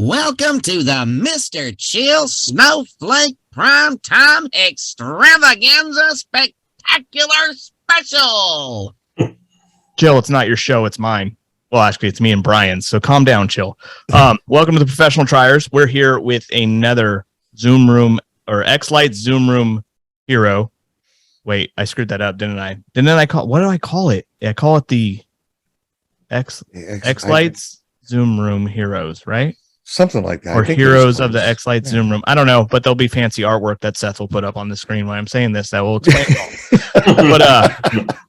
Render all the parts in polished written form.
Welcome to the Mr. Chill Snowflake Primetime Extravaganza Spectacular Special. Chill, it's not your show, it's mine. Well, actually, it's me and Brian, so calm down, Chill. Welcome to the Professional Triers. We're here with another Zoom Room or X-Lite Zoom Room hero. Wait, I screwed that up, didn't I? What did I call it? I call it the X-Lites Zoom Room Heroes, right? Something like that. Or Heroes of the X-Lite Zoom Room. I don't know, but there'll be fancy artwork that Seth will put up on the screen when I'm saying this that will explain it all.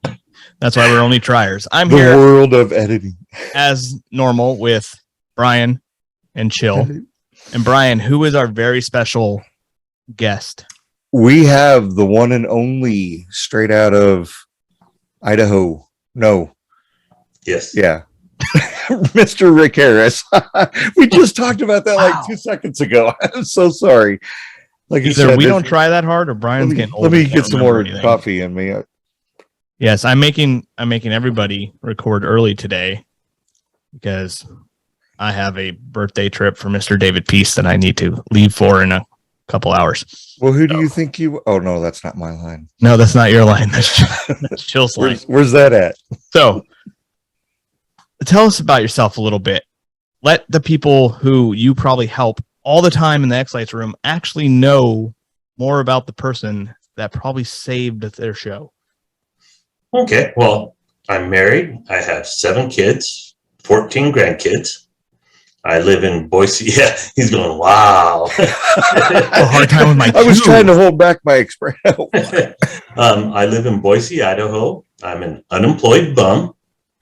But that's why we're only triers. I'm the here world of editing as normal with Brian and Chill. And Brian, who is our very special guest? We have the one and only straight out of Idaho. No. Yes. Yeah. Mr. Rick Harris. We just talked about that like 2 seconds ago. I'm so sorry. Like you said, we don't try that hard, or Brian's getting old. Let me get some more coffee in me. Yes, I'm making everybody record early today because I have a birthday trip for Mr. David Peace that I need to leave for in a couple hours. Well, who do you think you... Oh, no, that's not my line. No, that's not your line. That's Chill's line. Where's that at? So, tell us about yourself a little bit. Let the people who you probably help all the time in the X-Lights room actually know more about the person that probably saved their show. Okay. Well, I'm married. I have 7 kids, 14 grandkids. I live in Boise. Yeah, he's going, wow. A hard time with my I was trying to hold back my expression. I live in Boise, Idaho. I'm an unemployed bum,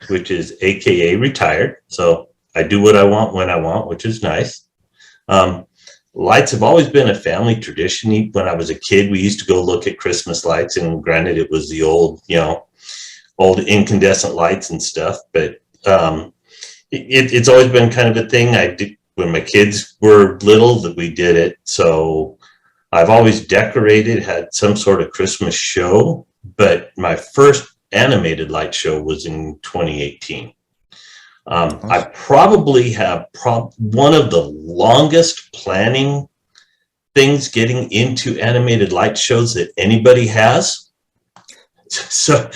which is AKA retired. So I do what I want when I want, which is nice. Lights have always been a family tradition. When I was a kid, we used to go look at Christmas lights, and granted, it was the old incandescent lights and stuff. But it's always been kind of a thing I did when my kids were little, that we did it. So I've always decorated, had some sort of Christmas show, but my first animated light show was in 2018. I probably have one of the longest planning things getting into animated light shows that anybody has. So,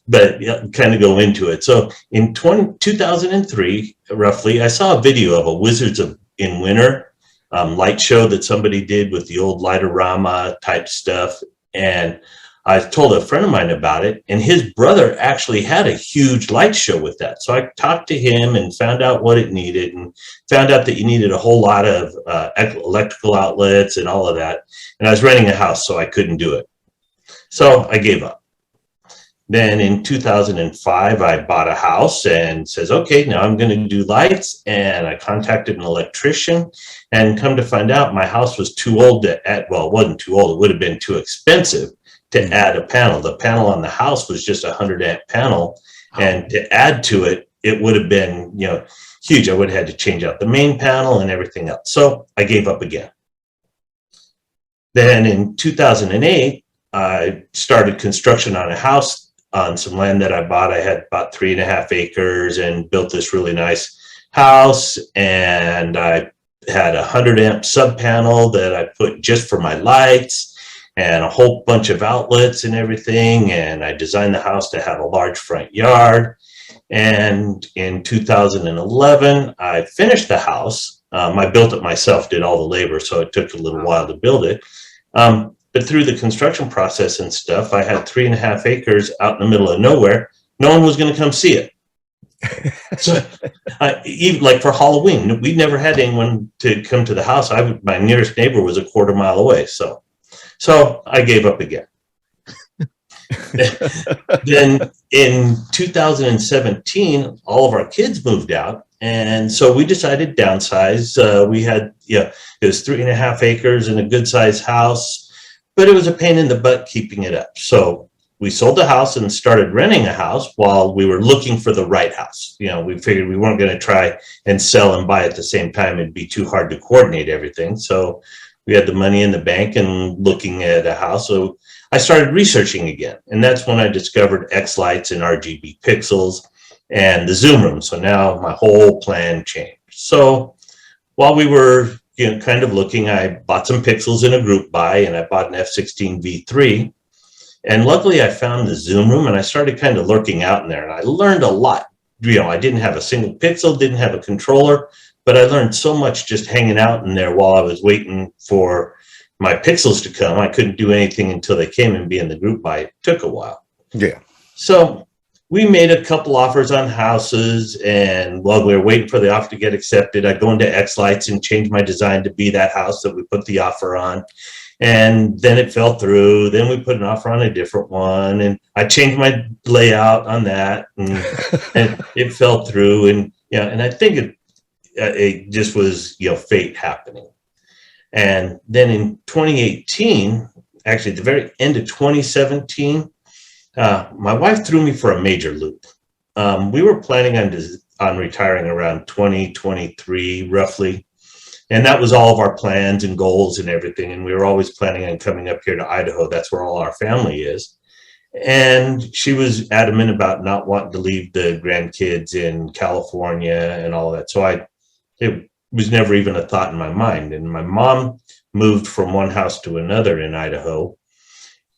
but kind of go into it. So in 2003, roughly, I saw a video of a Wizards in Winter light show that somebody did with the old Lightorama type stuff. And I told a friend of mine about it, and his brother actually had a huge light show with that. So I talked to him and found out what it needed, and found out that you needed a whole lot of electrical outlets and all of that. And I was renting a house, so I couldn't do it. So I gave up. Then in 2005, I bought a house and says, okay, now I'm going to do lights. And I contacted an electrician, and come to find out my house was too old to add. Well, it wasn't too old. It would have been too expensive to add a panel. The panel on the house was just a 100-amp panel. And to add to it, it would have been, huge. I would have had to change out the main panel and everything else. So I gave up again. Then in 2008, I started construction on a house on some land that I bought. I had about 3.5 acres and built this really nice house. And I had a 100-amp sub panel that I put just for my lights, and a whole bunch of outlets and everything. And I designed the house to have a large front yard. And in 2011, I finished the house. I built it myself, did all the labor, so it took a little while to build it. But through the construction process and stuff, I had 3.5 acres out in the middle of nowhere. No one was going to come see it. So even like for Halloween, we never had anyone to come to the house. My nearest neighbor was a quarter mile away. So I gave up again. Then in 2017, all of our kids moved out. And so we decided to downsize. We had, it was 3.5 acres and a good sized house, but it was a pain in the butt keeping it up. So we sold the house and started renting a house while we were looking for the right house. We figured we weren't going to try and sell and buy at the same time. It'd be too hard to coordinate everything. So we had the money in the bank and looking at a house. So I started researching again. And that's when I discovered X-Lights and RGB pixels and the Zoom room. So now my whole plan changed. So while we were kind of looking, I bought some pixels in a group buy, and I bought an F16 V3. And luckily, I found the Zoom room, and I started kind of lurking out in there, and I learned a lot. I didn't have a single pixel, didn't have a controller, but I learned so much just hanging out in there while I was waiting for my pixels to come. I couldn't do anything until they came and be in the group buy. It took a while. Yeah. So we made a couple offers on houses, and while we were waiting for the offer to get accepted, I go into X-Lights and change my design to be that house that we put the offer on. And then it fell through. Then we put an offer on a different one, and I changed my layout on that, and it fell through. And and I think it just was fate happening. And then in 2018, actually at the very end of 2017, my wife threw me for a major loop. We were planning on retiring around 2023, roughly. And that was all of our plans and goals and everything. And we were always planning on coming up here to Idaho. That's where all our family is. And she was adamant about not wanting to leave the grandkids in California and all that. So it was never even a thought in my mind. And my mom moved from one house to another in Idaho.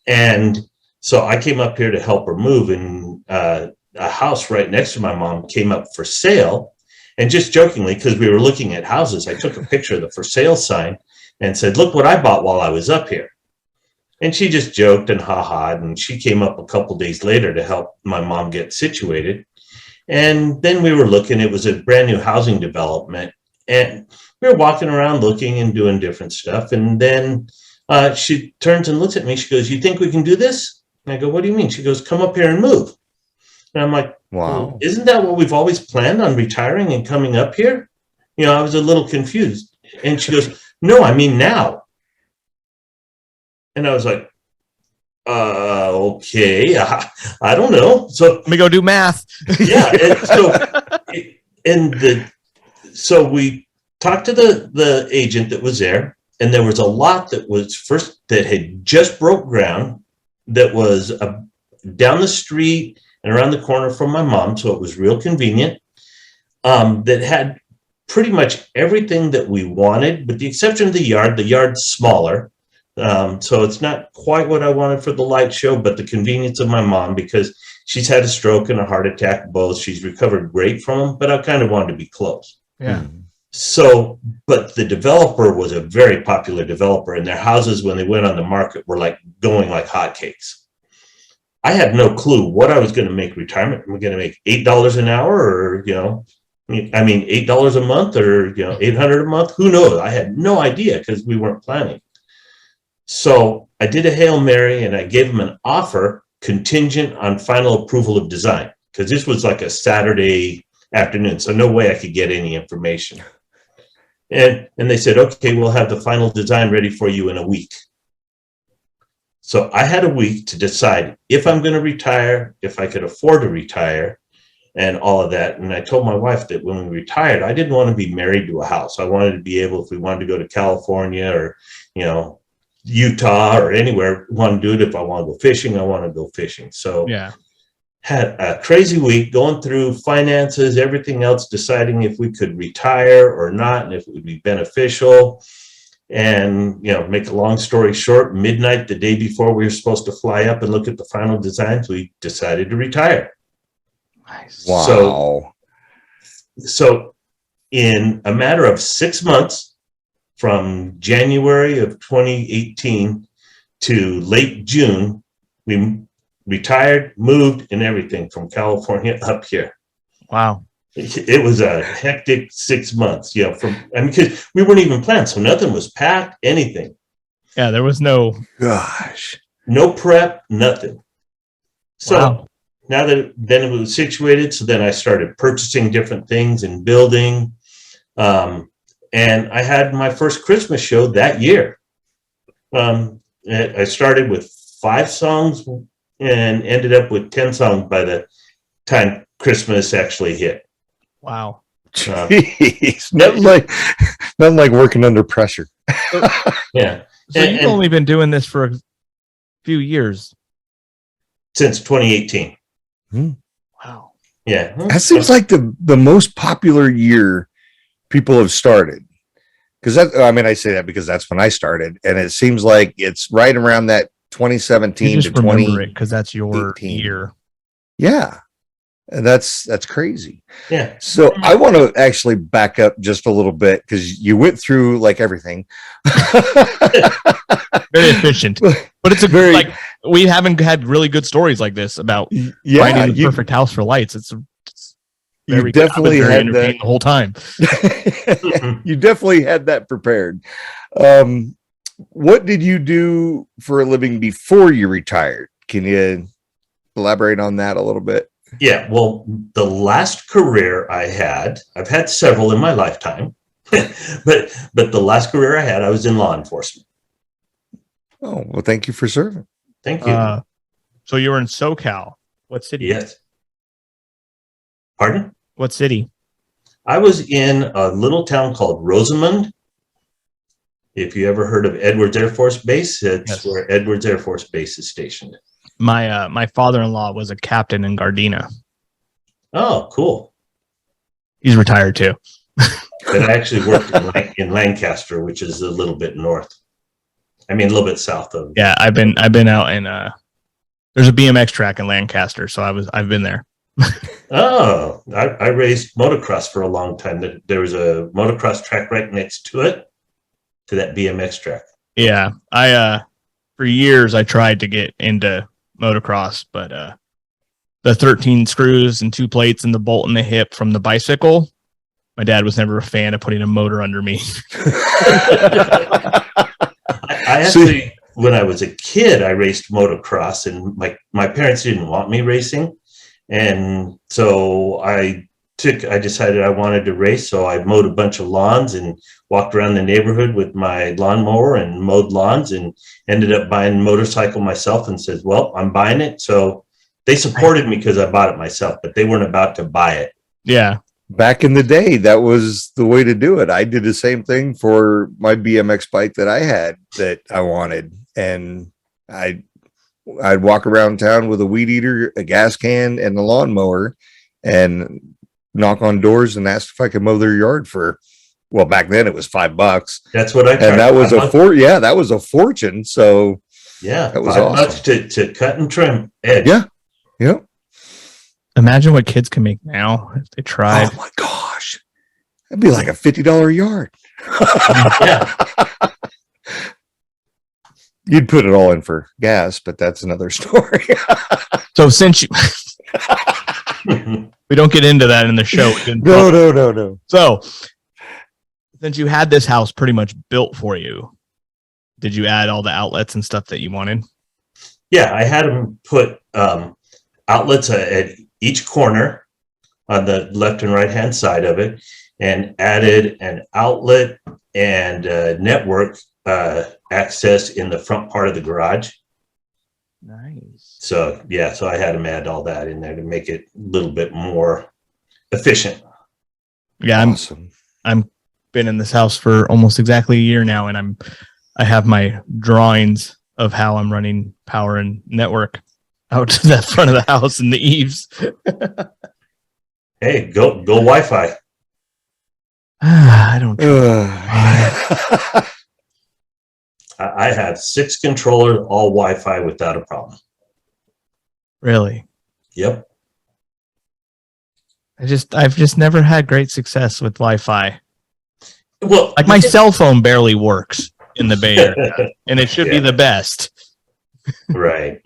And so I came up here to help her move, and a house right next to my mom came up for sale. And just jokingly, because we were looking at houses, I took a picture of the for sale sign and said, "Look what I bought while I was up here." And she just joked and ha-ha'd, and she came up a couple days later to help my mom get situated. And then we were looking, it was a brand new housing development, and we were walking around looking and doing different stuff. And then she turns and looks at me. She goes, "You think we can do this?" And I go, "What do you mean?" She goes, "Come up here and move." And I'm like, Wow. "Well, isn't that what we've always planned on retiring and coming up here?" I was a little confused. And she goes, "No, I mean now." And I was like, okay, I don't know. So Let me go do math. yeah. So we talked to the agent that was there, and there was a lot that had just broke ground that was down the street and around the corner from my mom. So it was real convenient. That had pretty much everything that we wanted, with the exception of the yard. The yard's smaller. So it's not quite what I wanted for the light show, but the convenience of my mom, because she's had a stroke and a heart attack both. She's recovered great from them, but I kind of wanted to be close. Yeah. So, but the developer was a very popular developer, and their houses, when they went on the market, were going like hotcakes. I had no clue what I was going to make retirement. Am I going to make $8 an hour, or, $8 a month, or, $800 a month? Who knows? I had no idea, because we weren't planning. So I did a Hail Mary, and I gave them an offer contingent on final approval of design, because this was like a Saturday afternoon. So no way I could get any information. And they said, "Okay, we'll have the final design ready for you in a week." So I had a week to decide if I'm going to retire, if I could afford to retire, and all of that. And I told my wife that when we retired, I didn't want to be married to a house. I wanted to be able, if we wanted to go to California or, Utah or anywhere, want to do it. If I want to go fishing, I want to go fishing. So Yeah. had a crazy week going through finances, everything else, deciding if we could retire or not, and if it would be beneficial. And, make a long story short, midnight the day before we were supposed to fly up and look at the final designs, we decided to retire. Nice. Wow. So in a matter of 6 months, from January of 2018 to late June, we retired, moved, and everything from California up here. Wow. It was a hectic 6 months, because we weren't even planned. So nothing was packed, anything. Yeah, there was no No prep, nothing. So Wow. now that then it was situated, so then I started purchasing different things and building. And I had my first Christmas show that year. I started with 5 songs and ended up with 10 songs by the time Christmas actually hit. Wow. Jeez. Nothing like working under pressure. Yeah. So you've only been doing this for a few years. Since 2018. Wow. Yeah. That seems like the most popular year people have started. Because I say that because that's when I started, and it seems like it's right around that 2017 You to just remember 20. it because that's your 18. year. Yeah, and that's crazy. Yeah. So I want to actually back up just a little bit because you went through like everything. Very efficient, but it's Very- like we haven't had really good stories like this about finding the perfect house for lights. It's very you good. definitely I was very had entertained that the whole time. You definitely had that prepared. What did you do for a living before you retired? Can you elaborate on that a little bit? Yeah, well, the last career I've had several in my lifetime, but the last career I had, I was in law enforcement. Oh, well, thank you for serving. Thank you. So you were in SoCal. What city? Yes. Pardon? What city? I was in a little town called Rosamond. If you ever heard of Edwards Air Force Base, it's where Edwards Air Force Base is stationed. My father-in-law was a captain in Gardena. Oh, cool. He's retired too. But I actually worked in Lancaster, which is a little bit north. I mean, a little bit south of. Yeah, I've been out in there's a BMX track in Lancaster, so I've been there. Oh, I raced motocross for a long time. There was a motocross track right next to it, to that BMX track. Yeah, I for years I tried to get into motocross, but the 13 screws and 2 plates and the bolt in the hip from the bicycle, my dad was never a fan of putting a motor under me. I actually, when I was a kid, I raced motocross, and my parents didn't want me racing. And so I decided I wanted to race. So I mowed a bunch of lawns and walked around the neighborhood with my lawnmower and mowed lawns, and ended up buying a motorcycle myself and said, well, I'm buying it. So they supported me because I bought it myself, but they weren't about to buy it. Yeah. Back in the day, that was the way to do it. I did the same thing for my BMX bike that I had that I wanted. And I'd walk around town with a weed eater, a gas can, and a lawnmower, and knock on doors and ask if I could mow their yard for, well, back then it was $5. That's what I tried. And that was that was a fortune. So yeah, that was $5 to cut and trim edge. Yeah. Yeah. Imagine what kids can make now if they tried. Oh my gosh. That'd be like a $50 yard. Yeah. You'd put it all in for gas, but that's another story. So since you we don't get into that in the show. No. So since you had this house pretty much built for you, did you add all the outlets and stuff that you wanted? Yeah, I had them put outlets at each corner on the left and right hand side of it, and added an outlet and network access in the front part of the garage. Nice. So yeah, so I had them add all that in there to make it a little bit more efficient. Yeah, Awesome. I'm been in this house for almost exactly a year now, and I have my drawings of how I'm running power and network out to that front of the house and the eaves. Hey, go Wi-Fi. I don't. I have 6 controllers, all Wi-Fi without a problem. Really? Yep. I've just never had great success with Wi-Fi. Well, Like my cell phone barely works in the Bay Area, and it should be the best. Right.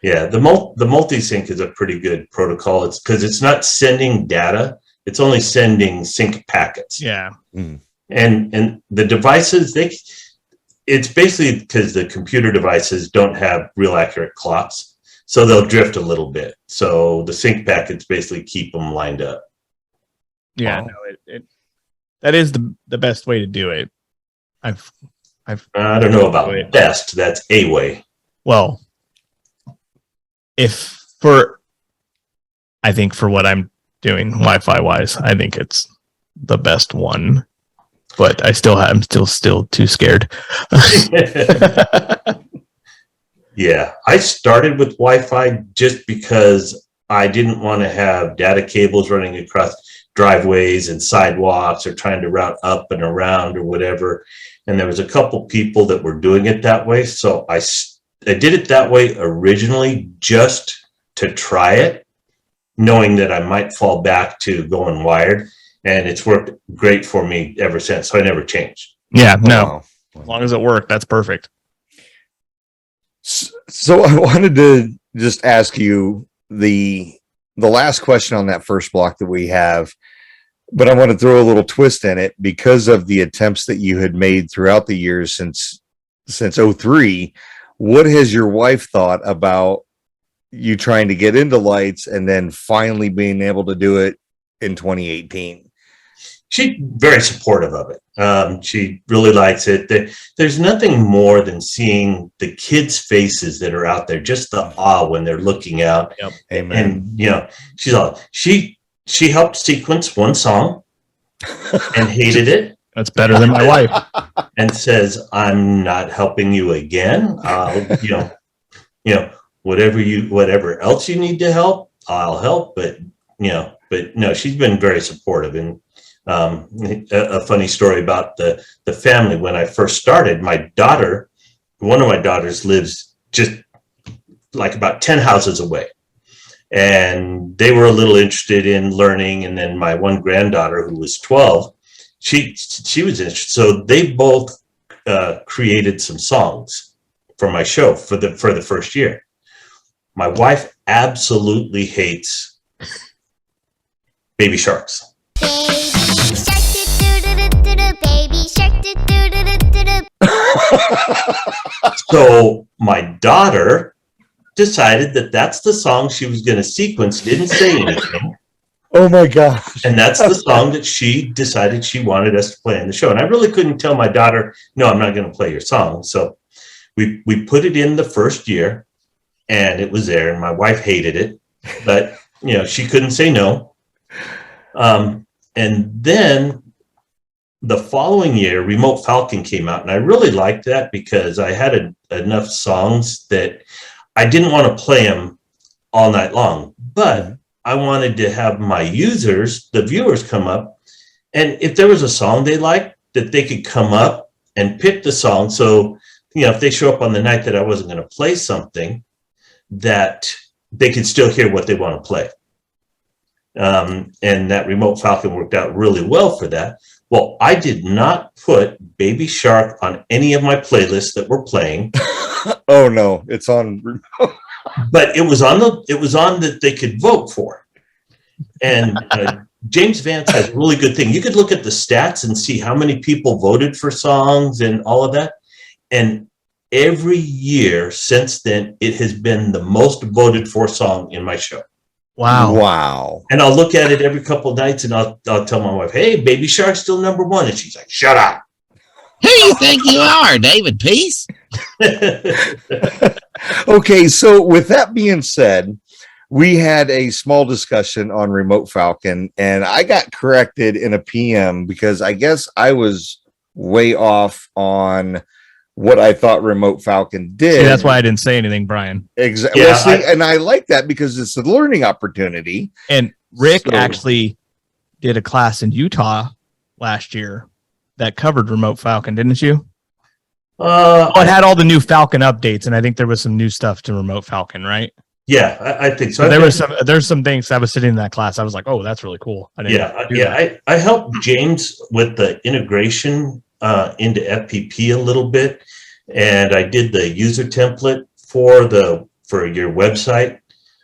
Yeah, the multi-sync is a pretty good protocol. It's because it's not sending data; it's only sending sync packets. Yeah. And the devices, it's basically because the computer devices don't have real accurate clocks, so they'll drift a little bit. So the sync packets basically keep them lined up. Yeah. Wow. No, that is the best way to do it. I don't know about Wait. best. That's a way. Well, I think for what I'm doing Wi-Fi wise, I think it's the best one. But I'm still too scared. Yeah, I started with Wi-Fi just because I didn't want to have data cables running across driveways and sidewalks or trying to route up and around or whatever. And there was a couple people that were doing it that way. So I did it that way originally just to try it, knowing that I might fall back to going wired. And it's worked great for me ever since. So I never changed. Yeah, no. Wow. As long as it worked, that's perfect. So I wanted to just ask you the last question on that first block that we have, but I want to throw a little twist in it because of the attempts that you had made throughout the years since '03. What has your wife thought about you trying to get into lights and then finally being able to do it in 2018? She's very supportive of it. She really likes it. There's nothing more than seeing the kids' faces that are out there, just the awe when they're looking out. Yep. Amen. And she helped sequence one song and hated it That's better than my wife. and says, "I'm not helping you again. Whatever else you need to help, I'll help." But no, she's been very supportive. And a funny story about the family. When I first started, one of my daughters lives just like about 10 houses away. And they were a little interested in learning. And then my one granddaughter, who was 12, she was interested. So they both created some songs for my show for the first year. My wife absolutely hates Baby Sharks. So my daughter decided that that's the song she was going to sequence, didn't say anything. Oh my gosh. And that's the song that she decided she wanted us to play in the show. And I really couldn't tell my daughter, no, I'm not going to play your song. So we put it in the first year and it was there, and my wife hated it, but she couldn't say no. And then the following year, Remote Falcon came out, and I really liked that because I had enough songs that I didn't want to play them all night long, but I wanted to have my users, the viewers, come up, and if there was a song they liked, that they could come up and pick the song. So, if they show up on the night that I wasn't going to play something, that they could still hear what they want to play. And that Remote Falcon worked out really well for that. Well, I did not put Baby Shark on any of my playlists that were playing. Oh no, it's on. But it was on that they could vote for. And James Vance has a really good thing. You could look at the stats and see how many people voted for songs and all of that. And every year since then, it has been the most voted for song in my show. Wow. And I'll look at it every couple of nights and I'll tell my wife, "Hey, Baby Shark's still number one." And she's like, "Shut up." Who you think you are, David Peace? Okay, so with that being said, we had a small discussion on Remote Falcon, and I got corrected in a PM because I guess I was way off on what I thought Remote Falcon did. See, that's why I didn't say anything, Brian. Exactly. Yeah, and I like that because it's a learning opportunity. And Rick actually did a class in Utah last year that covered Remote Falcon, didn't you? It had all the new Falcon updates, and I think there was some new stuff to Remote Falcon, right? Yeah, I think so. There's some things. I was sitting in that class. I was like, "Oh, that's really cool." I helped James with the integration into FPP a little bit, and I did the user template for your website.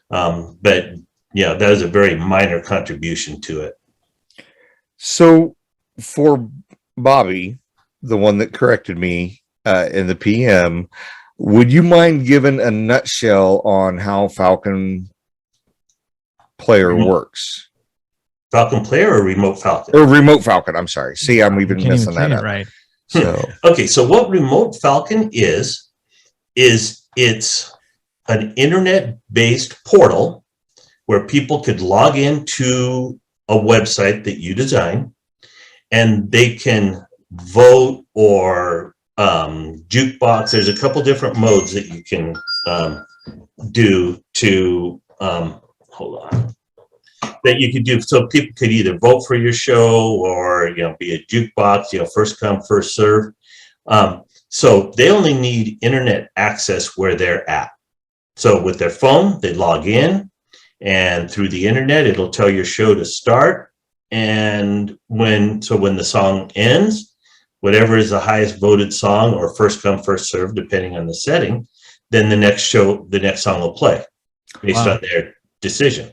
But that was a very minor contribution to it. So for Bobby, the one that corrected me in the PM, would you mind giving a nutshell on how Falcon Player works? Falcon Player or Remote Falcon? Or Remote Falcon, I'm sorry. See, I'm even messing that up. Right. So Okay, so what Remote Falcon is it's an internet-based portal where people could log into a website that you design, and they can vote or jukebox. There's a couple different modes that you can do to hold on, that you could do, so people could either vote for your show or, be a jukebox, first come, first serve. So they only need internet access where they're at. So with their phone, they log in, and through the internet, it'll tell your show to start. And when the song ends, whatever is the highest voted song, or first come, first serve, depending on the setting, then the next song will play based on their decision.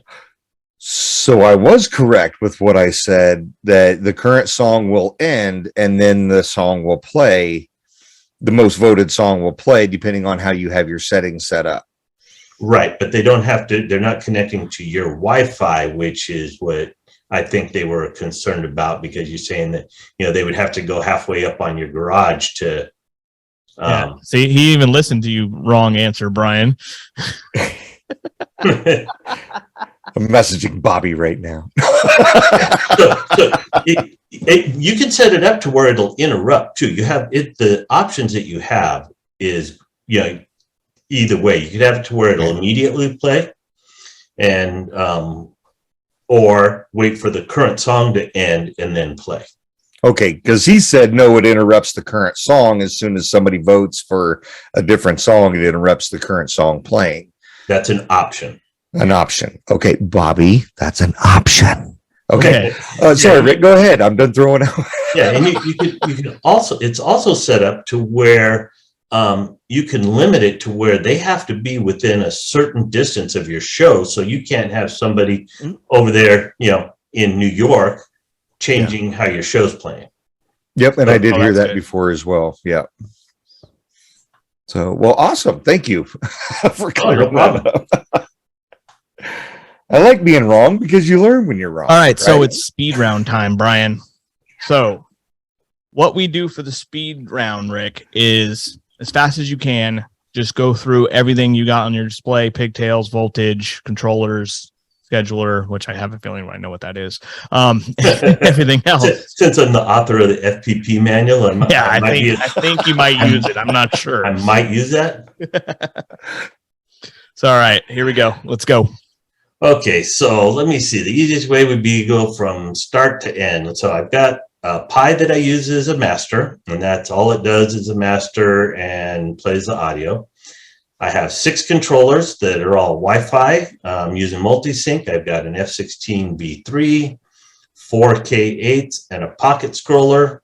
So I was correct with what I said, that the current song will end and then the song will play. The most voted song will play depending on how you have your settings set up. Right. But they're not connecting to your Wi-Fi, which is what I think they were concerned about, because you're saying that, they would have to go halfway up on your garage to. See, he even listened to you. Wrong answer, Brian. I'm messaging Bobby right now. You can set it up to where it'll interrupt too. You have the options that you have is, either way. You could have it to where it'll immediately play, and or wait for the current song to end and then play. Okay, because he said no, it interrupts the current song. As soon as somebody votes for a different song, it interrupts the current song playing. That's an option. An option. Okay, Bobby, that's an option. Okay. Sorry, Yeah. Rick, go ahead. I'm done throwing out. Yeah, and you can also, it's also set up to where you can limit it to where they have to be within a certain distance of your show. So you can't have somebody over there, in New York changing how your show's playing. Yep, and I did hear that good. before as well. Yeah. So, well, awesome. Thank you for clearing that up. I like being wrong because you learn when you're wrong. All right, so it's speed round time, Brian. So what we do for the speed round, Rick, is as fast as you can, just go through everything you got on your display: pigtails, voltage, controllers, scheduler, which I have a feeling I know what that is. Everything else. Since I'm the author of the FPP manual, I think you might use it. I'm not sure. I might use that. So, all right, here we go. Let's go. Okay, so let me see. The easiest way would be to go from start to end. So I've got a Pi that I use as a master, and that's all it does is a master and plays the audio. I have 6 controllers that are all Wi-Fi using multi-sync. I've got an F16 V3, 4 K8s, and a pocket scroller.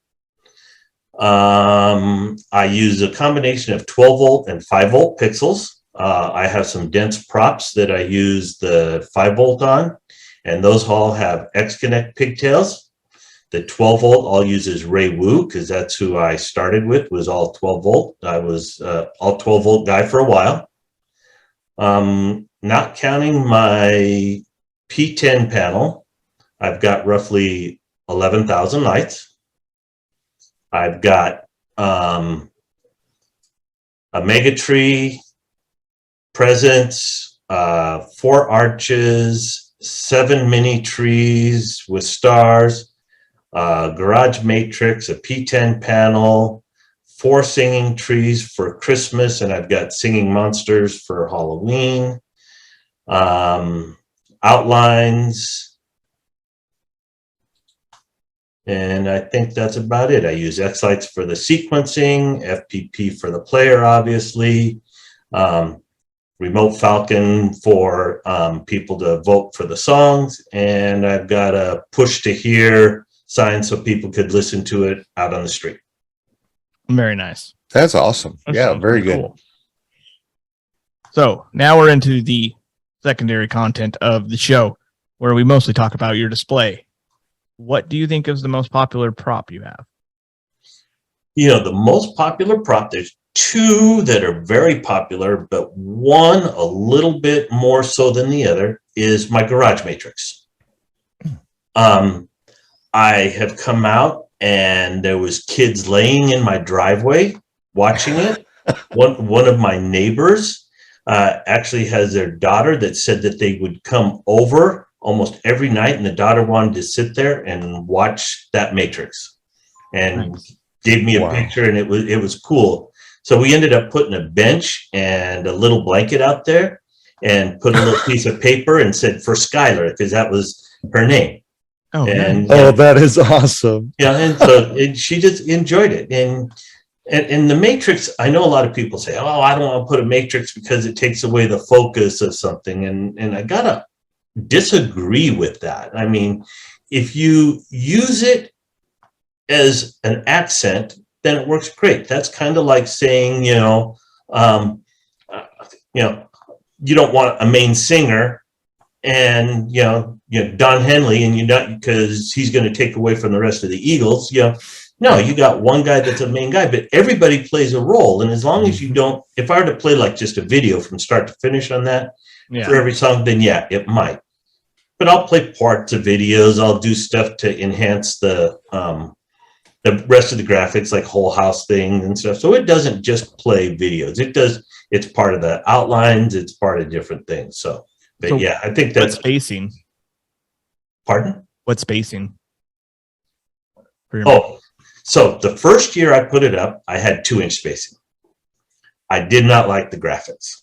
I use a combination of 12 volt and 5 volt pixels. I have some dense props that I use the 5 volt on, and those all have X-Connect pigtails. The 12 volt I'll use is Ray Wu, because that's who I started with, was all 12 volt. I was all 12 volt guy for a while. Not counting my P10 panel, I've got roughly 11,000 lights. I've got a mega tree, presents, 4 arches, 7 mini trees with stars, garage matrix, a P10 panel, 4 singing trees for Christmas, and I've got singing monsters for Halloween, outlines, and I think that's about it. I use X-Lights for the sequencing, FPP for the player, obviously, remote Falcon for people to vote for the songs, and I've got a push to hear sign so people could listen to it out on the street. Very nice. That's awesome. That Yeah, sounds very pretty good. cool. So now we're into the secondary content of the show, where we mostly talk about your display. What do you think is the most popular prop you have? The most popular prop, there's 2 that are very popular, but one a little bit more so than the other is my garage matrix. I have come out and there was kids laying in my driveway watching it. One of my neighbors actually has their daughter that said that they would come over almost every night, and the daughter wanted to sit there and watch that matrix, and gave me a picture, and it was cool. So we ended up putting a bench and a little blanket out there, and put a little piece of paper and said for Skylar, because that was her name. Oh, And nice. Oh, that is awesome. yeah, and so she just enjoyed it. And the matrix, I know a lot of people say, oh, I don't want to put a matrix because it takes away the focus of something. And I gotta disagree with that. I mean, if you use it as an accent, then it works great. That's kind of like saying, you don't want a main singer and Don Henley, and you're not, because he's going to take away from the rest of the Eagles. No, you got one guy that's a main guy, but everybody plays a role. And as long as you don't, if I were to play like just a video from start to finish on that for every song, then yeah, it might. But I'll play parts of videos. I'll do stuff to enhance the rest of the graphics, like whole house things and stuff. So it doesn't just play videos. It's part of the outlines. It's part of different things. So yeah, I think that's spacing. Pardon? What spacing? So the first year I put it up, I had 2-inch spacing. I did not like the graphics.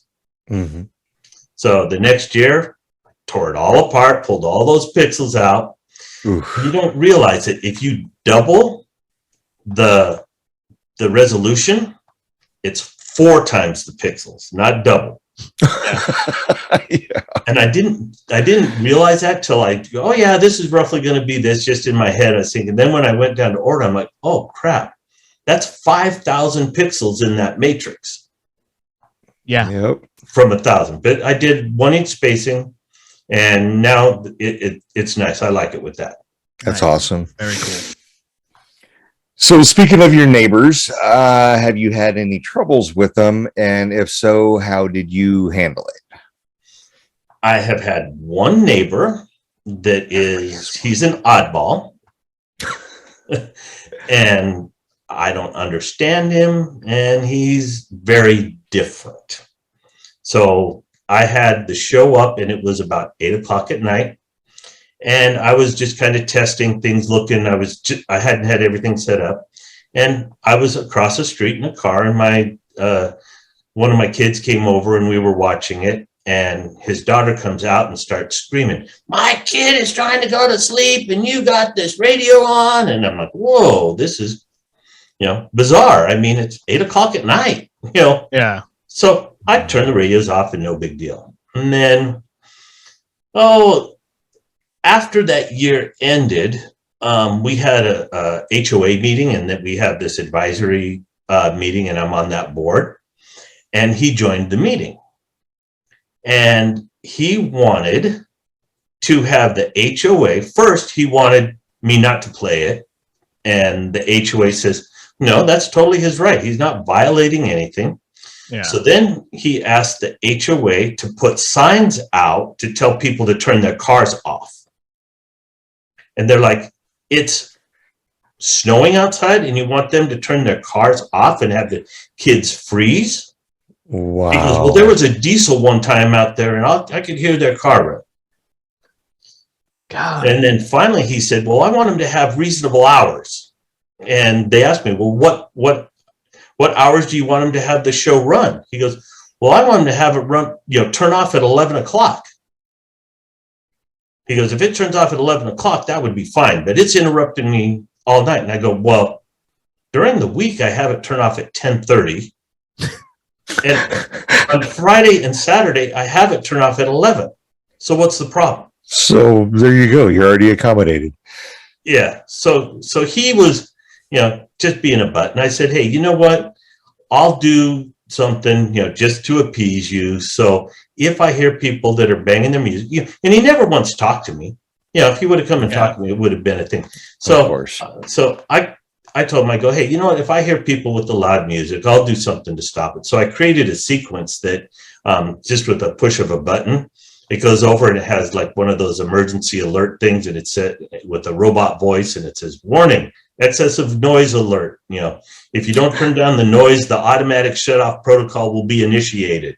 Mm-hmm. So the next year, tore it all apart, pulled all those pixels out. Oof. You don't realize it. If you double the resolution, it's 4 times the pixels, not double. Yeah. And I didn't realize that till I go, oh yeah, this is roughly going to be this, just in my head. I was thinking, then when I went down to order, I'm like, oh crap, that's 5,000 pixels in that matrix. Yeah. Yep. From 1,000. But I did 1-inch spacing, and now it's nice. I like it with that. That's nice. Awesome. Very cool. So speaking of your neighbors, have you had any troubles with them? And if so, how did you handle it? I have had one neighbor that he's an oddball. And I don't understand him, and he's very different. So I had the show up, and it was about 8:00 at night. And I was just kind of testing things, looking. I hadn't had everything set up, and I was across the street in a car, and one of my kids came over, and we were watching it. And his daughter comes out and starts screaming, "My kid is trying to go to sleep, and you got this radio on." And I'm like, "Whoa, this is, bizarre." I mean, it's 8:00 at night, Yeah. So I turned the radios off, and no big deal. And then, after that year ended, we had a HOA meeting, and then we have this advisory meeting, and I'm on that board. And he joined the meeting, and he wanted to have the HOA. First, he wanted me not to play it, and the HOA says, "No, that's totally his right. He's not violating anything." Yeah. So then he asked the HOA to put signs out to tell people to turn their cars off. And they're like, "It's snowing outside and you want them to turn their cars off and have the kids freeze?" Wow. He goes, "Well, there was a diesel one time out there, and I could hear their car run." God. And then finally he said, "Well, I want them to have reasonable hours." And they asked me, "Well, what hours do you want them to have the show run?" He goes, "Well, I want them to have it run, turn off at 11:00. He goes, "If it turns off at 11:00, that would be fine, but it's interrupting me all night." And I go, "Well, during the week, I have it turn off at 10:30. And on Friday and Saturday, I have it turn off at 11. So what's the problem?" So there you go. You're already accommodated. Yeah. So he was, just being a butt. And I said, "Hey, you know what? I'll do something, just to appease you. So if I hear people that are banging their music," and he never once talked to me. If he would have come and talked to me, it would have been a thing. So, Of course. So I told him, I go, "Hey, you know what? If I hear people with the loud music, I'll do something to stop it." So I created a sequence that just with a push of a button, it goes over and it has like one of those emergency alert things, and it's set with a robot voice, and it says, "Warning, excessive noise alert. If you don't turn down the noise, the automatic shut-off protocol will be initiated."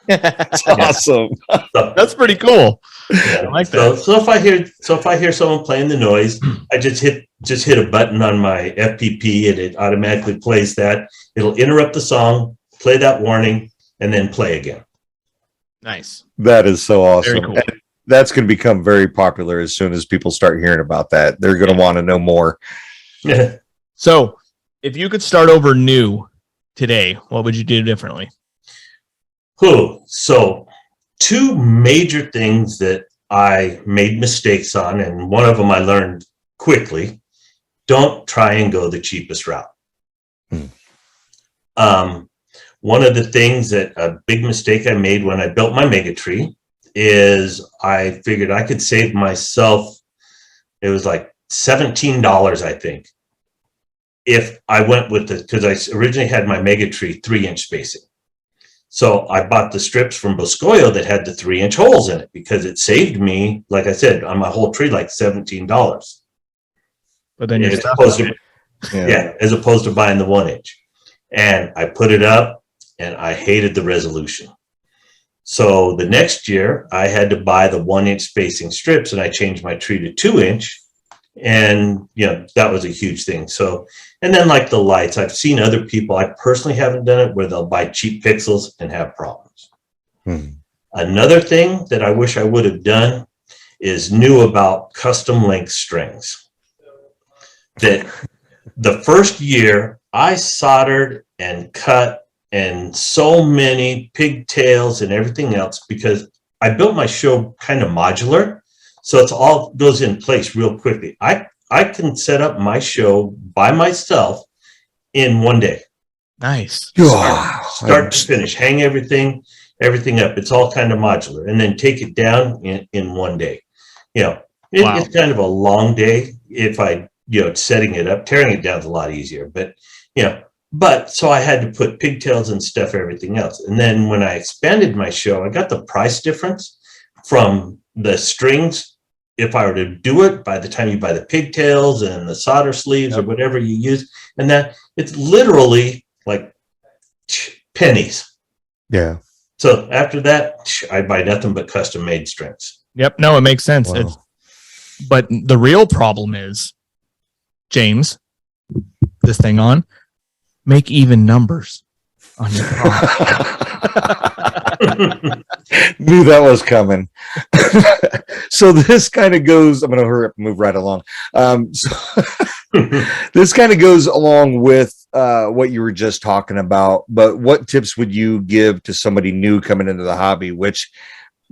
That's awesome. So, That's pretty cool. yeah. I like that. So if I hear someone playing the noise, I just hit a button on my FPP, and it automatically plays that. It'll interrupt the song, play that warning, and then play again. Nice. That is so awesome. Very cool. And that's going to become very popular as soon as people start hearing about that. They're going to want to know more. Yeah. So, if you could start over new today, what would you do differently? So, two major things that I made mistakes on, and one of them I learned quickly. Don't try and go the cheapest route. One of the things that a big mistake I made when I built my mega tree is I figured I could save myself, it was like $17, I think, if I went with it, because I originally had my mega tree 3-inch spacing. So I bought the strips from Boscoyo that had the 3-inch holes in it because it saved me, like I said, on my whole tree, like $17. But then you're as stuck opposed with to, it. as opposed to buying the 1-inch. And I put it up and I hated the resolution. So the next year I had to buy the 1-inch spacing strips and I changed my tree to 2-inch. And, that was a huge thing. So, and then like the lights, I've seen other people, I personally haven't done it, where they'll buy cheap pixels and have problems. Another thing that I wish I would have done is knew about custom length strings. That the first year I soldered and cut and so many pigtails and everything else because I built my show kind of modular. So it's all goes in place real quickly. I can set up my show by myself in one day. Nice. Start to finish, hang everything up. It's all kind of modular, and then take it down in one day. It's kind of a long day if I, setting it up. Tearing it down is a lot easier, but so I had to put pigtails and stuff, everything else. And then when I expanded my show, I got the price difference from the strings. If I were to do it, by the time you buy the pigtails and the solder sleeves or whatever you use, and that it's literally like pennies. Yeah. So after that, I buy nothing but custom made strings. Yep. No, it makes sense. Wow. But the real problem is, James, this thing on, make even numbers on your Knew that was coming. So this kind of goes, I'm going to hurry up and move right along. This kind of goes along with what you were just talking about, but what tips would you give to somebody new coming into the hobby, which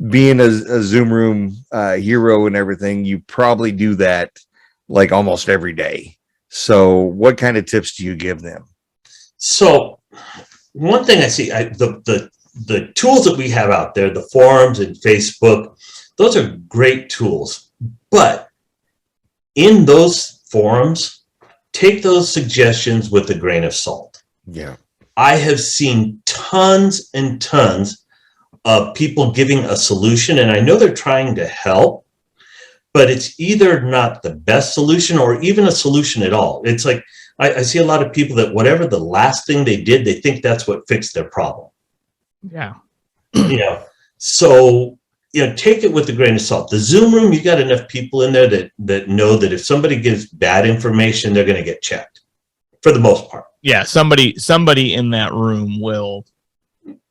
being a Zoom room hero and everything, you probably do that like almost every day. So what kind of tips do you give them? So one thing I see, the tools that we have out there, the forums and Facebook, those are great tools. But in those forums, take those suggestions with a grain of salt. Yeah. I have seen tons and tons of people giving a solution, and I know they're trying to help, but it's either not the best solution or even a solution at all. It's like, I see a lot of people that whatever the last thing they did, they think that's what fixed their problem. Yeah. So, take it with a grain of salt. The Zoom room, you got enough people in there that know that if somebody gives bad information, they're going to get checked for the most part. Yeah. Somebody in that room will.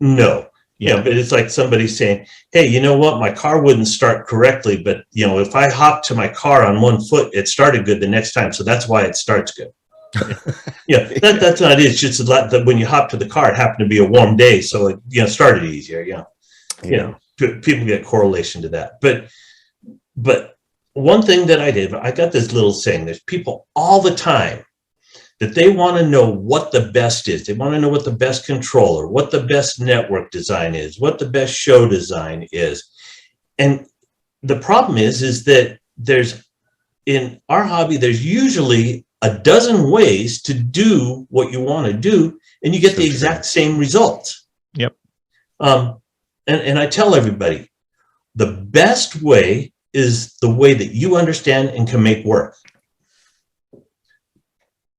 No. Yeah, but it's like somebody saying, hey, you know what? My car wouldn't start correctly, but if I hopped to my car on one foot, it started good the next time. So that's why it starts good. That's not it. It's just that when you hop to the car, it happened to be a warm day, so it started easier. People get correlation to that. But one thing that I did, I got this little saying. There's people all the time that they want to know what the best is. They want to know what the best controller, what the best network design is, what the best show design is. And the problem is that in our hobby, there's usually a dozen ways to do what you want to do, and you get the exact same results. Yep. And I tell everybody, the best way is the way that you understand and can make work.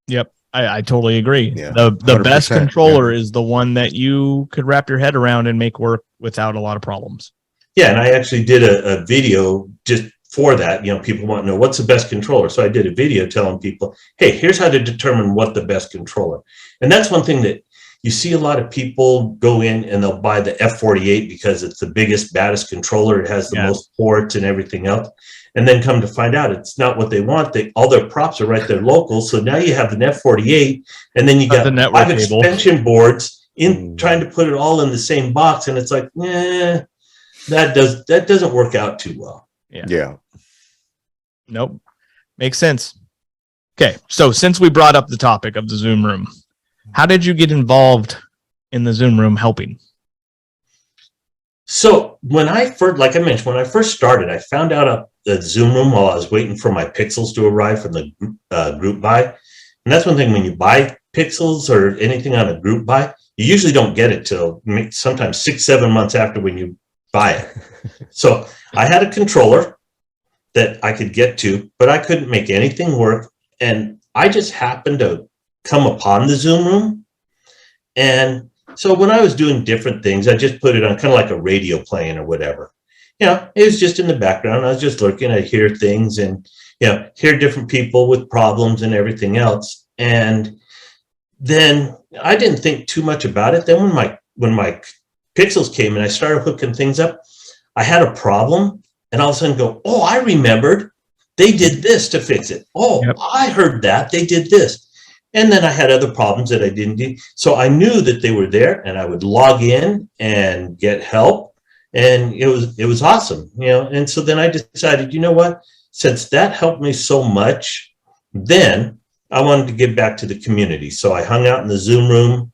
Yep. I totally agree. Yeah, the best controller is the one that you could wrap your head around and make work without a lot of problems. Yeah, and I actually did a video just for that. People want to know what's the best controller. So I did a video telling people, hey, here's how to determine what the best controller. And that's one thing that you see a lot of people go in and they'll buy the F48 because it's the biggest, baddest controller. It has the most ports and everything else. And then come to find out it's not what they want. All their props are right there local. So now you have an F48 and then you got the network 5 cable. extension boards in trying to put it all in the same box. And it's like, that doesn't work out too well. Yeah. Nope. Makes sense. Okay. So since we brought up the topic of the Zoom room, how did you get involved in the Zoom room helping? So when I first started, I found out the Zoom room while I was waiting for my pixels to arrive from the group buy. And that's one thing, when you buy pixels or anything on a group buy, you usually don't get it till sometimes 6-7 months after when you buy it. So I had a controller that I could get to, but I couldn't make anything work. And I just happened to come upon the Zoom room. And so when I was doing different things, I just put it on kind of like a radio playing or whatever. It was just in the background. I was just looking, I'd hear things and, hear different people with problems and everything else. And then I didn't think too much about it. Then when my pixels came and I started hooking things up, I had a problem and all of a sudden go, oh, I remembered they did this to fix it. Oh, yep. I heard that they did this. And then I had other problems that I didn't do. So I knew that they were there and I would log in and get help. And it was awesome, And so then I decided, you know what, since that helped me so much, then I wanted to give back to the community. So I hung out in the Zoom room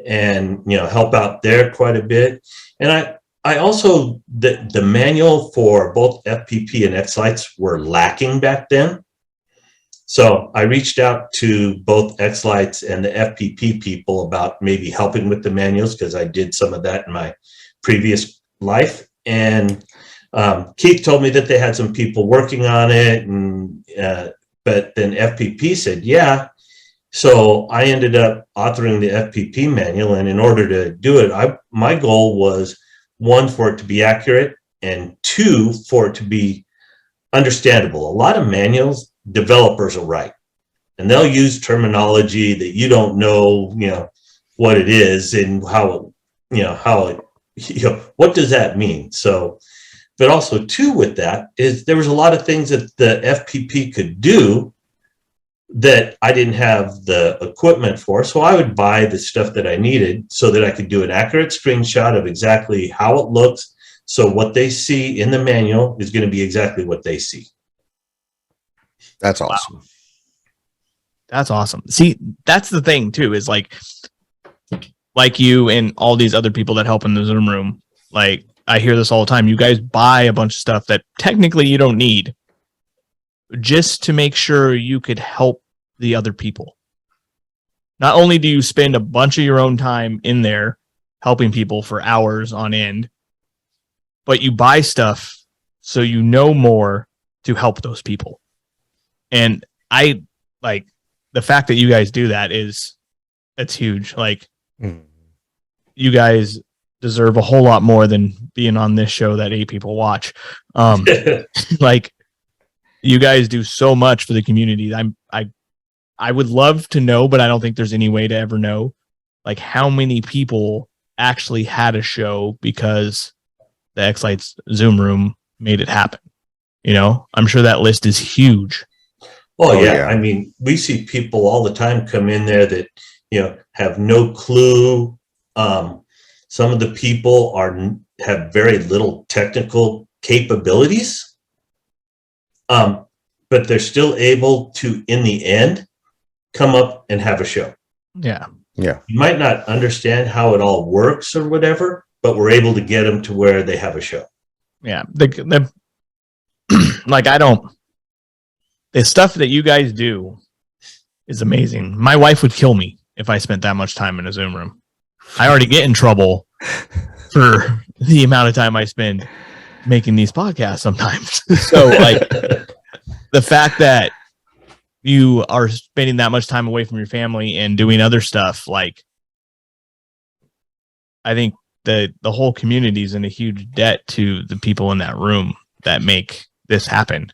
and, help out there quite a bit. And I also, the manual for both FPP and X-Lights were lacking back then. So I reached out to both X-Lights and the FPP people about maybe helping with the manuals, because I did some of that in my previous life. And Keith told me that they had some people working on it, and but then FPP said, yeah. So I ended up authoring the FPP manual, and in order to do it, my goal was, 1, for it to be accurate, and 2, for it to be understandable. A lot of manuals, developers will write, and they'll use terminology that you don't know, what it is and what does that mean? So, but also too, with that is there was a lot of things that the FPP could do that I didn't have the equipment for. So I would buy the stuff that I needed so that I could do an accurate screenshot of exactly how it looks. So what they see in the manual is going to be exactly what they see. That's awesome. Wow. That's awesome. See, that's the thing too, is like you and all these other people that help in the Zoom room. Like, I hear this all the time. You guys buy a bunch of stuff that technically you don't need, just to make sure you could help the other people. Not only do you spend a bunch of your own time in there helping people for hours on end, but you buy stuff so you know more to help those people. And I like the fact that you guys do that it's huge. Like, you guys deserve a whole lot more than being on this show that 8 people watch. Like, you guys do so much for the community. I would love to know, but I don't think there's any way to ever know, like, how many people actually had a show because the X-Lights Zoom room made it happen. I'm sure that list is huge. Oh, yeah. I mean, we see people all the time come in there that, have no clue. Some of the people have very little technical capabilities, but they're still able to, in the end, come up and have a show. Yeah. Yeah. You might not understand how it all works or whatever, but we're able to get them to where they have a show. Yeah. The stuff that you guys do is amazing. My wife would kill me if I spent that much time in a Zoom room. I already get in trouble for the amount of time I spend making these podcasts sometimes. So, like, the fact that you are spending that much time away from your family and doing other stuff, like, I think the whole community is in a huge debt to the people in that room that make this happen.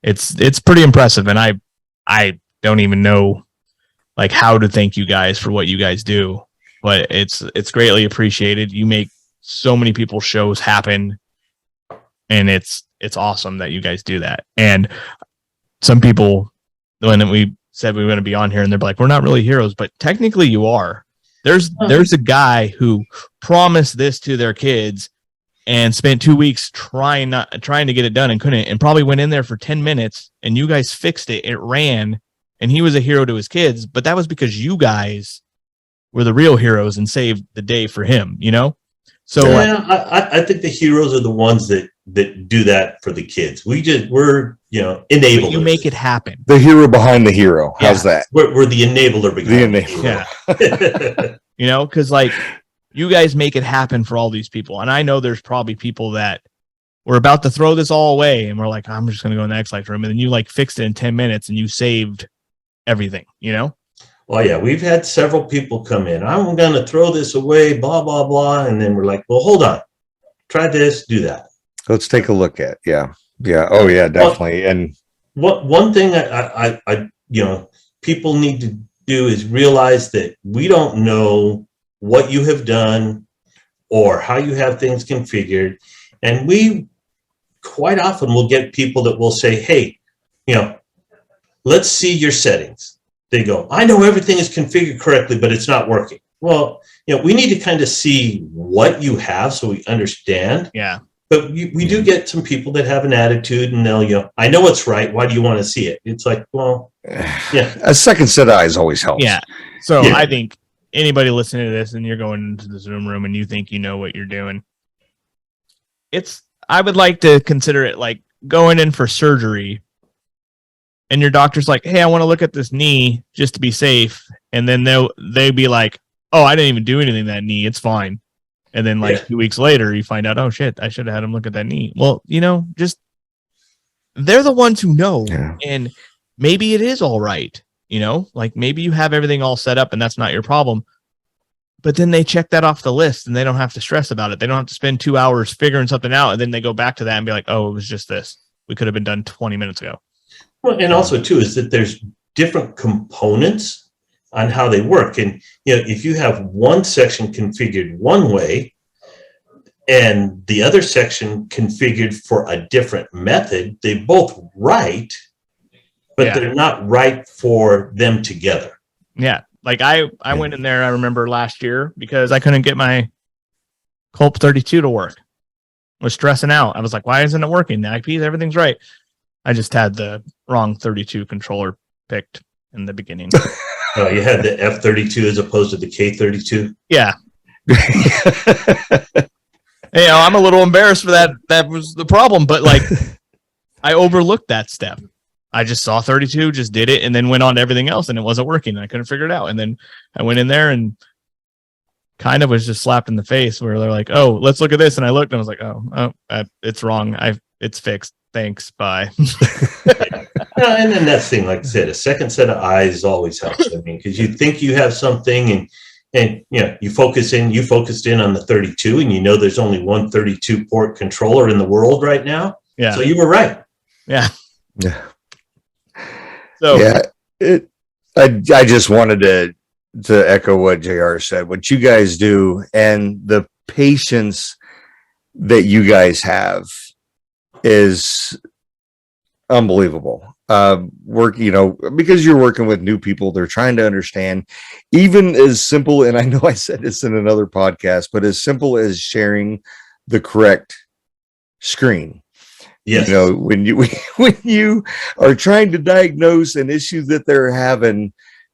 It's pretty impressive, and I don't even know, like, how to thank you guys for what you guys do. but it's greatly appreciated. You make so many people's shows happen, and it's awesome that you guys do that. And some people, when we said we were going to be on here, and they're like, we're not really heroes, but technically you are. There's a guy who promised this to their kids and spent 2 weeks trying to get it done and couldn't, and probably went in there for 10 minutes, and you guys fixed it. It ran, and he was a hero to his kids, but that was because you guys were the real heroes and saved the day for him, you know? So I think the heroes are the ones that do that for the kids. We're enablers. You make it happen. The hero behind the hero. How's that? We're the enabler behind the hero. Yeah. Because like you guys make it happen for all these people. And I know there's probably people that were about to throw this all away and we're like, I'm just going to go in the X-Light room. And then you like fixed it in 10 minutes and you saved everything, you know? Well, yeah, we've had several people come in. I'm going to throw this away, blah, blah, blah. And then we're like, well, hold on. Try this, do that. Let's take a look at. Yeah. Yeah. Oh, yeah, definitely. And one thing I people need to do is realize that we don't know what you have done or how you have things configured. And we quite often will get people that will say, hey, let's see your settings. They go, I know everything is configured correctly, but it's not working. Well, we need to kind of see what you have so we understand. Yeah. But we do get some people that have an attitude and they'll, I know it's right. Why do you want to see it? It's like, well, yeah. A second set of eyes always helps. Yeah. So I think anybody listening to this and you're going into the Zoom room and you think you know what you're doing, I would like to consider it like going in for surgery and your doctor's like, hey, I want to look at this knee just to be safe. And then they'll be like, oh, I didn't even do anything to that knee. It's fine. And then 2 weeks later, you find out, oh, shit, I should have had him look at that knee. Well, just they're the ones who know. Yeah. And maybe it is all right. Like maybe you have everything all set up and that's not your problem. But then they check that off the list and they don't have to stress about it. They don't have to spend 2 hours figuring something out. And then they go back to that and be like, oh, it was just this. We could have been done 20 minutes ago. Well, and also, too, is that there's different components on how they work. And, if you have one section configured one way and the other section configured for a different method, they both right, but they're not right for them together. Yeah. Like I went in there, I remember last year, because I couldn't get my Culp 32 to work. I was stressing out. I was like, why isn't it working? The IPs, everything's right. I just had the wrong 32 controller picked in the beginning. Oh, you had the F32 as opposed to the K32? Yeah. I'm a little embarrassed for that. That was the problem, but I overlooked that step. I just saw 32, just did it, and then went on to everything else, and it wasn't working. And I couldn't figure it out. And then I went in there and kind of was just slapped in the face where they're like, oh, let's look at this. And I looked and I was like, oh, it's wrong. It's fixed. Thanks. Bye. And then that's the thing, like I said, a second set of eyes always helps. I mean, because you think you have something and you focused in on the 32 and there's only one 32 port controller in the world right now. Yeah. So you were right. Yeah. Yeah. So I just wanted to echo what JR said, what you guys do and the patience that you guys have is unbelievable. Because you're working with new people, they're trying to understand even as simple, and I know I said this in another podcast, but as simple as sharing the correct screen. Yes. When you are trying to diagnose an issue that they're having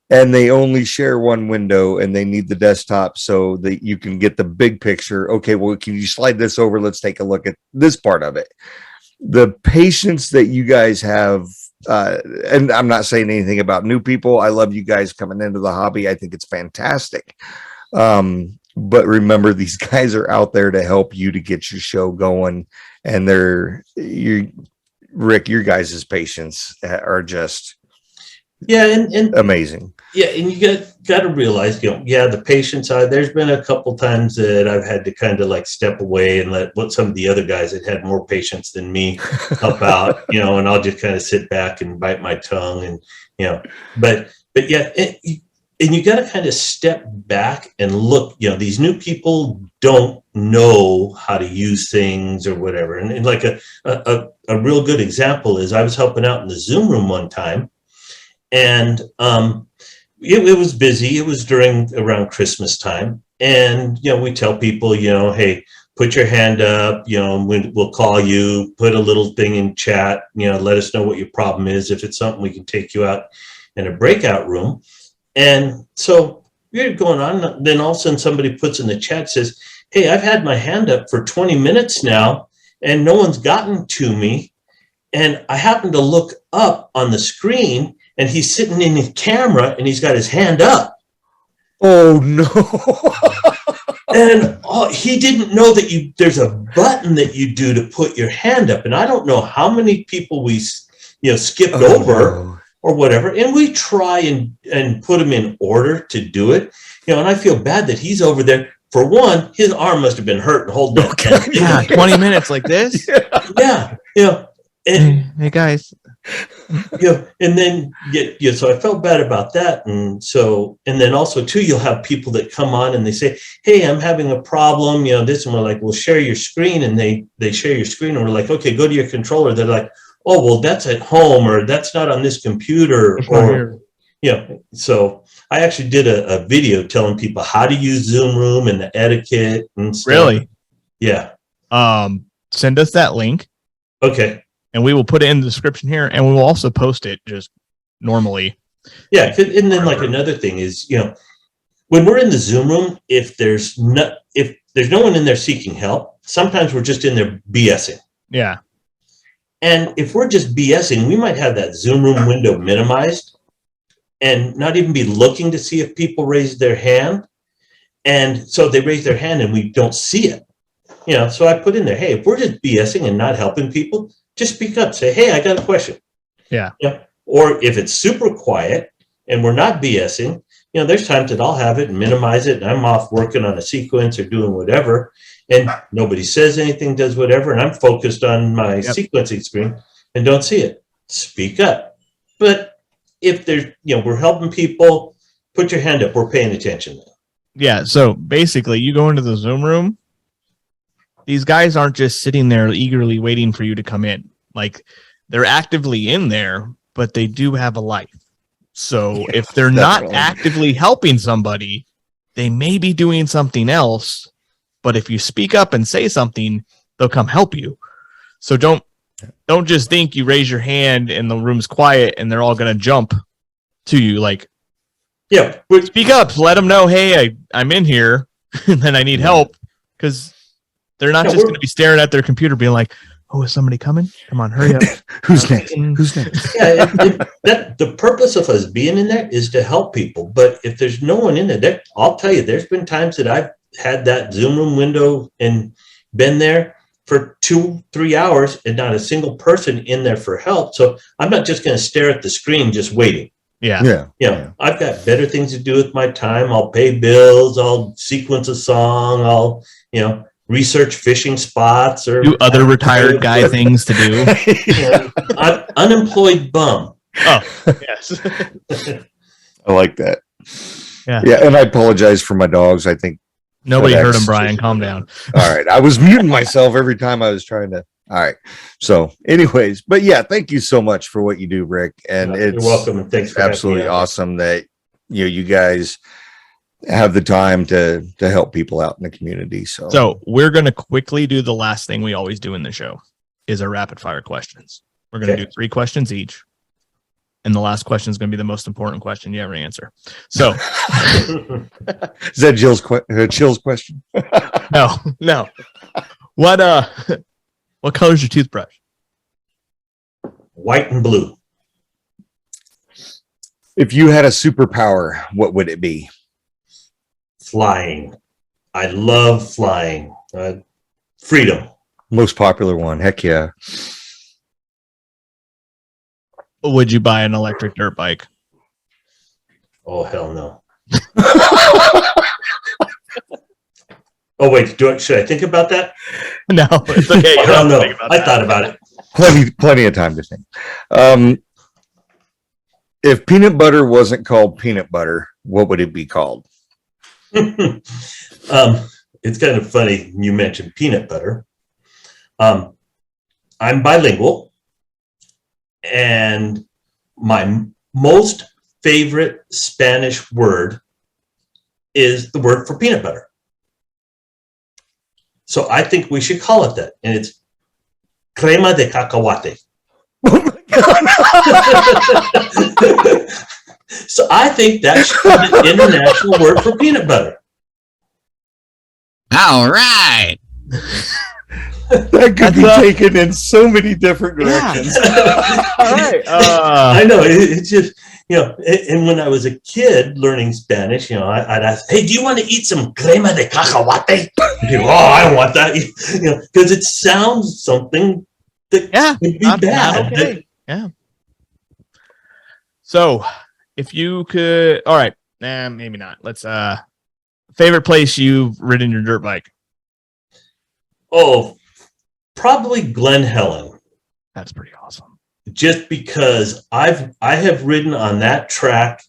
and they only share one window and they need the desktop so that you can get the big picture. Okay, well, can you slide this over? Let's take a look at this part of it. The patience that you guys have, and I'm not saying anything about new people. I love you guys coming into the hobby. I think it's fantastic. But remember, these guys are out there to help you to get your show going. And Rick, your guys' patience are just and amazing. Yeah, and you got to realize, the patience side. There's been a couple times that I've had to kind of step away and let what some of the other guys that had more patience than me help out, and I'll just kind of sit back and bite my tongue, and but yeah, and you got to kind of step back and look, these new people don't know how to use things or whatever. And like a real good example is I was helping out in the Zoom room one time, and it was busy. It was around Christmas time. And, we tell people, hey, put your hand up, we'll call you, put a little thing in chat, let us know what your problem is. If it's something, we can take you out in a breakout room. And so you're going on, then all of a sudden somebody puts in the chat, says, hey, I've had my hand up for 20 minutes now and no one's gotten to me. And I happen to look up on the screen and he's sitting in the camera and he's got his hand up. Oh no. And he didn't know that there's a button that you do to put your hand up. And I don't know how many people we, skipped over. No. Or whatever, and we try and put him in order to do it, and I feel bad that he's over there. For one, his arm must have been hurt and holding that. Yeah, 20 minutes like this. Yeah, and hey guys, and then so I felt bad about that, and then also too, you'll have people that come on and they say, hey, I'm having a problem, this, and we're like, well, share your screen, and they share your screen, and we're like, okay, go to your controller. They're like, oh, well, that's at home, or that's not on this computer, or, so I actually did a video telling people how to use Zoom Room and the etiquette and stuff. Really? Yeah. Send us that link. Okay. And we will put it in the description here, and we will also post it just normally. Yeah. And then like another thing is, when we're in the Zoom room, if there's no one in there seeking help, sometimes we're just in there BSing. Yeah. And if we're just BSing, we might have that Zoom room window minimized and not even be looking to see if people raise their hand. And so they raise their hand and we don't see it. So I put in there, hey, if we're just BSing and not helping people, just speak up. Say, hey, I got a question. Yeah. Or if it's super quiet and we're not BSing, there's times that I'll have it and minimize it and I'm off working on a sequence or doing whatever. And nobody says anything, does whatever, and I'm focused on my sequencing screen and don't see it. Speak up. But if there's, we're helping people, put your hand up. We're paying attention. Yeah. So basically, you go into the Zoom room. These guys aren't just sitting there eagerly waiting for you to come in. Like, they're actively in there, but they do have a life. So if they're not actively helping somebody, they may be doing something else. But if you speak up and say something, they'll come help you. So don't just think you raise your hand and the room's quiet and they're all going to jump to you. Like, speak up, let them know, hey, I'm in here and then I need help, because they're not just going to be staring at their computer being like, oh, is somebody coming? Come on, hurry up. Who's next? Yeah, the purpose of us being in there is to help people. But if there's no one in there, I'll tell you, there's been times that I've had that Zoom room window and been there for 2-3 hours and not a single person in there for help. So I'm not just going to stare at the screen just waiting. Yeah. I've got better things to do with my time. I'll pay bills. I'll sequence a song. I'll, research fishing spots or do other retired guy things to do. Unemployed bum. Oh, yes. I like that. Yeah. And I apologize for my dogs. I think nobody heard him, Brian. Calm down. All right. I was muting myself every time I was trying to. All right. So anyways, but yeah, thank you so much for what you do, Rick. And You're welcome. And thanks for absolutely awesome that you guys have the time to help people out in the community. So we're going to quickly do the last thing we always do in the show is our rapid fire questions. We're going to do 3 questions each. And the last question is going to be the most important question you ever answer. So is that Chill's question? No. What color is your toothbrush? White and blue. If you had a superpower, what would it be? Flying. I love flying. Freedom. Most popular one. Heck yeah. Would you buy an electric dirt bike? Oh, hell no. Oh, wait. Should I think about that? No, it's okay. I don't know. I thought about it. Plenty of time to think. If peanut butter wasn't called peanut butter, what would it be called? It's kind of funny you mentioned peanut butter. I'm bilingual, and my most favorite Spanish word is the word for peanut butter. So I think we should call it that, and it's crema de cacahuate. Oh my God. So I think that should be the international word for peanut butter. All right. That could be taken in so many different directions. All right. I know, it's just, and when I was a kid learning Spanish, I'd ask, hey, do you want to eat some crema de cacahuate? And people, I don't want that, because it sounds something that would be bad. Okay. Yeah. So, if you could, all right, maybe not. Let's, favorite place you've ridden your dirt bike? Oh, probably Glen Helen. That's pretty awesome. Just because I have ridden on that track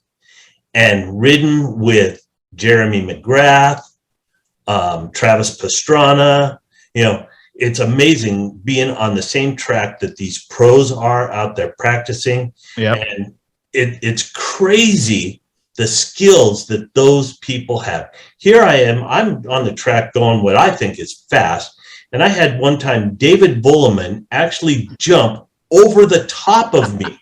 and ridden with Jeremy McGrath, Travis Pastrana. It's amazing being on the same track that these pros are out there practicing. Yeah, and it's crazy the skills that those people have. Here I am, I'm on the track going what I think is fast. And I had one time David Bulleman actually jump over the top of me.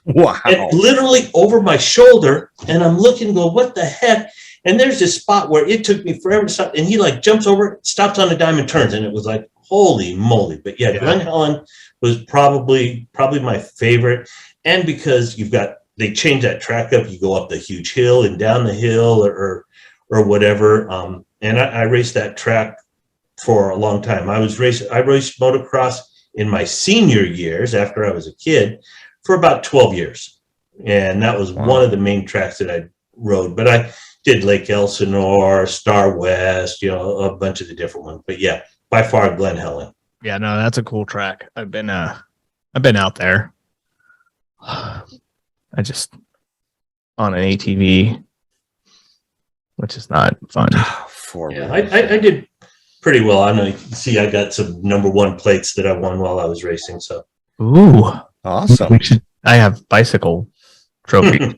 Wow. And literally over my shoulder. And I'm looking and go, what the heck? And there's this spot where it took me forever to stop. And he jumps over, stops on a dime and turns. And it was like, holy moly. But yeah. Glen Helen was probably my favorite. And because they changed that track up, you go up the huge hill and down the hill or whatever. And I raced that track for a long time. I raced motocross in my senior years after I was a kid for about 12 years. And that was one of the main tracks that I rode. But I did Lake Elsinore, Star West, a bunch of the different ones. But yeah, by far Glen Helen. Yeah, no, that's a cool track. I've been out there. I just on an ATV, which is not fun. Yeah, I did pretty well. I know you can see I got some #1 plates that I won while I was racing. So, ooh, awesome! I have bicycle trophies,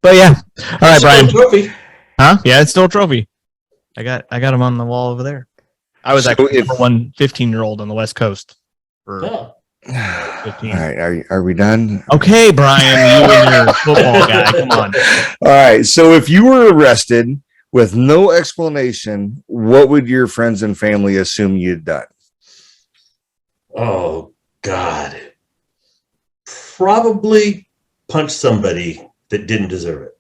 but yeah. All right, Brian. Trophy. Huh? Yeah, it's still a trophy. I got them on the wall over there. I was actually #1 15-year-old on the West Coast for 15. All right, are we done? Okay, Brian, you and your football guy. Come on. All right. So if you were arrested with no explanation, what would your friends and family assume you'd done? Oh, God. Probably punch somebody that didn't deserve it.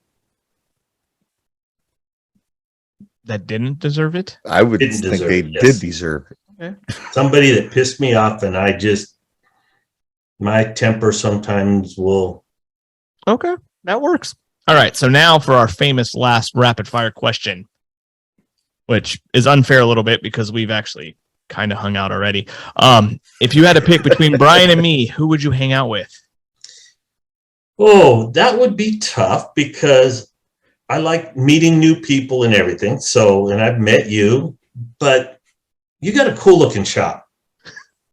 That didn't deserve it? I would think they did deserve it. Okay. Somebody that pissed me off, and my temper sometimes will. Okay, that works. All right, so now for our famous last rapid fire question, which is unfair a little bit because we've actually kind of hung out already. If you had to pick between Brian and me, who would you hang out with? Oh, that would be tough because I like meeting new people and everything. So, and I've met you, but you got a cool looking shop.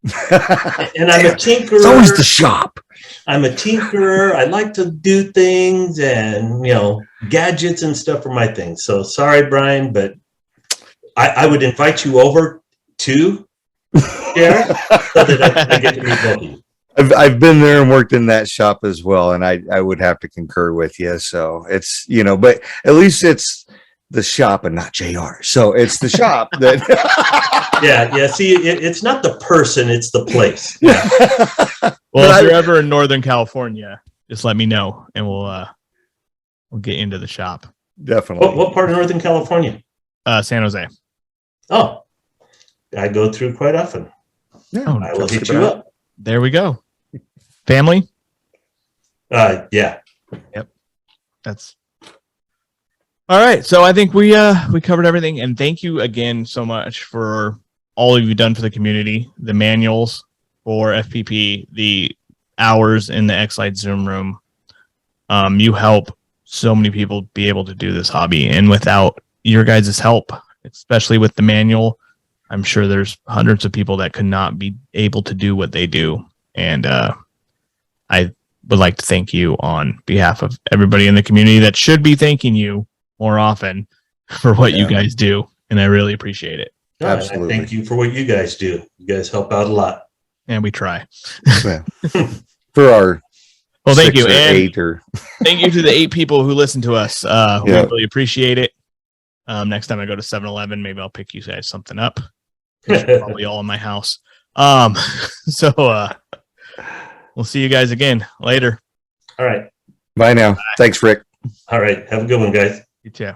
And I'm a tinkerer. It's always the shop. I'm a tinkerer. I like to do things and, gadgets and stuff are my thing. So sorry, Brian, but I would invite you over to share so that I get to meet both of you. I've been there and worked in that shop as well. And I would have to concur with you. So it's, but at least it's the shop and not JR. So it's the shop that. Yeah. See, it's not the person, it's the place. Yeah. Well, if you're ever in Northern California, just let me know and we'll get into the shop. Definitely. What part of Northern California? San Jose. Oh, I go through quite often. Yeah, I will hit you up. There we go. Family? Yeah. Yep. That's all right. So I think we covered everything, and thank you again so much for all you've done for the community, the manuals for FPP, the hours in the X-Lite Zoom room. You help so many people be able to do this hobby, and without your guys' help, especially with the manual, I'm sure there's hundreds of people that could not be able to do what they do. And I would like to thank you on behalf of everybody in the community that should be thanking you more often for what you guys do. And I really appreciate it. No, Absolutely. thank you for what you guys do. You guys help out a lot. And we try. Yeah. For our Well, thank 6 you. or And 8 or thank you to the 8 people who listen to us. We Yeah. really appreciate it. Next time I go to 7-Eleven, maybe I'll pick you guys something up. You're probably all in my house. So we'll see you guys again later. All right. bye now. Thanks, Rick. All right. Have a good one, guys. You too.